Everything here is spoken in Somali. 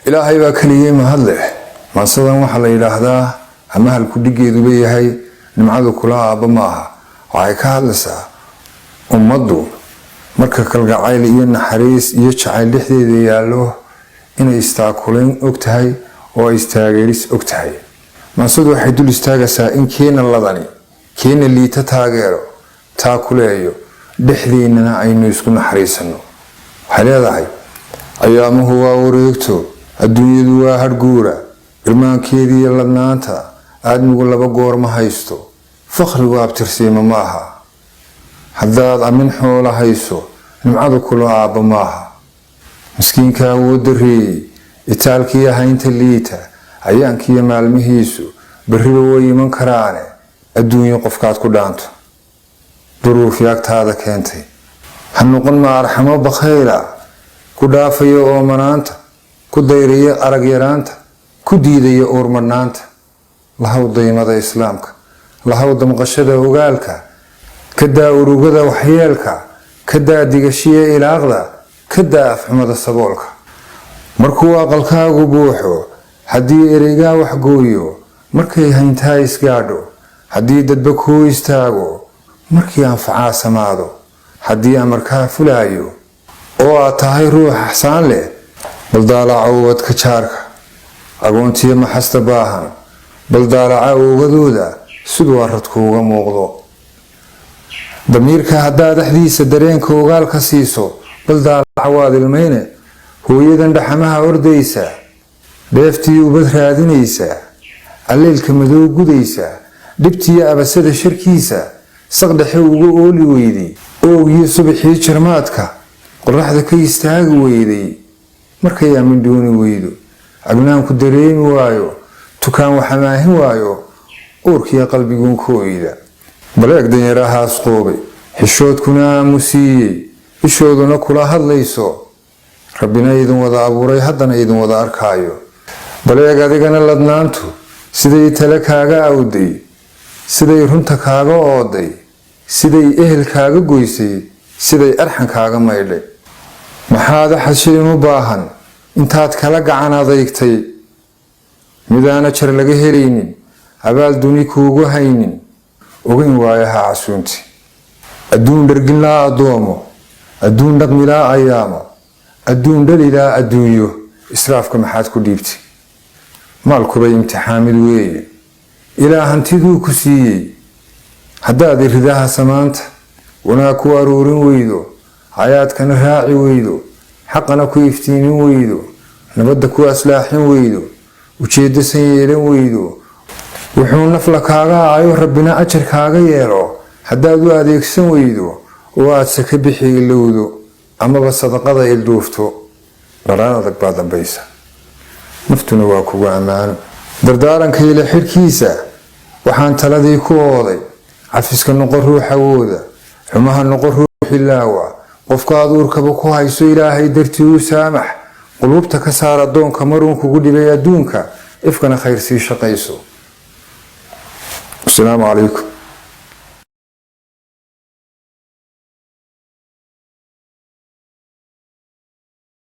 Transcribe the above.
ilaahay baa kaliya mahad leh maasadan waxa la yiraahdaa ama halku dhigeedu leeyahay nimcadu kula aaba maaha waxay ka hadlaysaa ummadu marka kalgacayl iyo naxariis iyo jacayl dhexdeeda yaalo inay istaakuleen ogtahay oo istaageeris ogtahay maasadu waxay dul istaagaysaa in keena ladani keena liita taageero taakuleeyo dhexdeena aynu isku naxariisano waxay leedahay ayaamuhu waa wareegto adduunyadu waa harguura irmaankeedii iyo ladnaanta aadmigu laba goor ma haysto fakhrigu abtirsiima maaha haddaad amin xoola hayso nimcadu kula aaba maaha miskiinka wuu dareeyey itaalkii ahaynta liita ayaankiiyo maalmihiisu berriba way iman karaane adduunyo qofkaad ku dhaanto duruufii agtaada keentay ha noqon ma arxamo bakhayla ku dhaafaya oomanaanta ku dayraya arag yaraanta ku diidaya uurmadhnaanta lahaw daymada islaamka lahaw damqashada ogaalka ka daa urugada waxyeelka ka daa digashiya ilaaqda ka daa afxumada saboolka markuu aqalkaagu buuxo haddii ereygaa waxgooyo markay hayntaa isgaadho haddii dadba kuu istaago markii anfacaa samaado haddii amarkaa fulaayo oo aad tahay ruux axsaan leh baldaalaca ubadka jaarka agoontiyo maxasta baahan baldaalaca oogadooda siduu aradku uga muuqdo damiirka haddaad dhexdiisa dareenka ogaalka siiso baldaalaca waad ilmayne hooyadan dhaxamaha ordaysa dheeftii ubad raadinaysa alleelka madow gudaysa dhibtiyo abasada sharkiisa saqdhexe ugu ooli weyday oogiyo subaxii jarmaadka qoraxda ka istaagi weyday markay amin dooni weydo agnaanku dareemi waayo tukaan waxamaahin waayo uurkiyo qalbiguun ku oyda baleeg danyarahaas qoobay xishoodkuna aamusiiyey ishooduna kula hadlayso rabbina idin wada abuuray haddana idin wada arkaayo baleeg adigana ladnaantu siday tale kaaga awday siday runta kaaga ooday siday ehel kaaga goysay siday arxan kaaga maydhay maxaad xashilin u baahan intaad kala gacan adeegtay midaana jar laga helaynin abaal duni kuugu haynin ogeyn waayaha casuunti adduun dharginlaa addoomo adduun dhaqmilaa ayaamo adduun dhalilaa adduunyo israafka maxaad ku dhiibtay maalkuba imtixaamid weeye ilaa hantiduu ku siiyey haddaad iridaha samaanta wanaag ku aruurin weydo hayaadkana raaci weydo xaqana ku iftiimin weydo nabadda ku aslaaxin weydo ujeeddo san yeelan weydo wuxuu nafla kaaga aayo rabbina ajar kaaga yeelo haddaad u adeegsan weydo oo aad saka bixi ilowdo amaba sadaqada ilduufto dharaan adag baa dambaysa naftuna waa kugu ammaano dardaaranka ila xidhkiisa waxaan taladii ku ooday cafiska noqon ruux awooda xumaha noqon ruux ilaawa qofkaad uurkaba ku hayso ilaahay dartii u saamax qulubta ka saar addoonka maruun kugu dhibay adduunka ifkana khayr sii shaqayso. Assalaamu calaykum.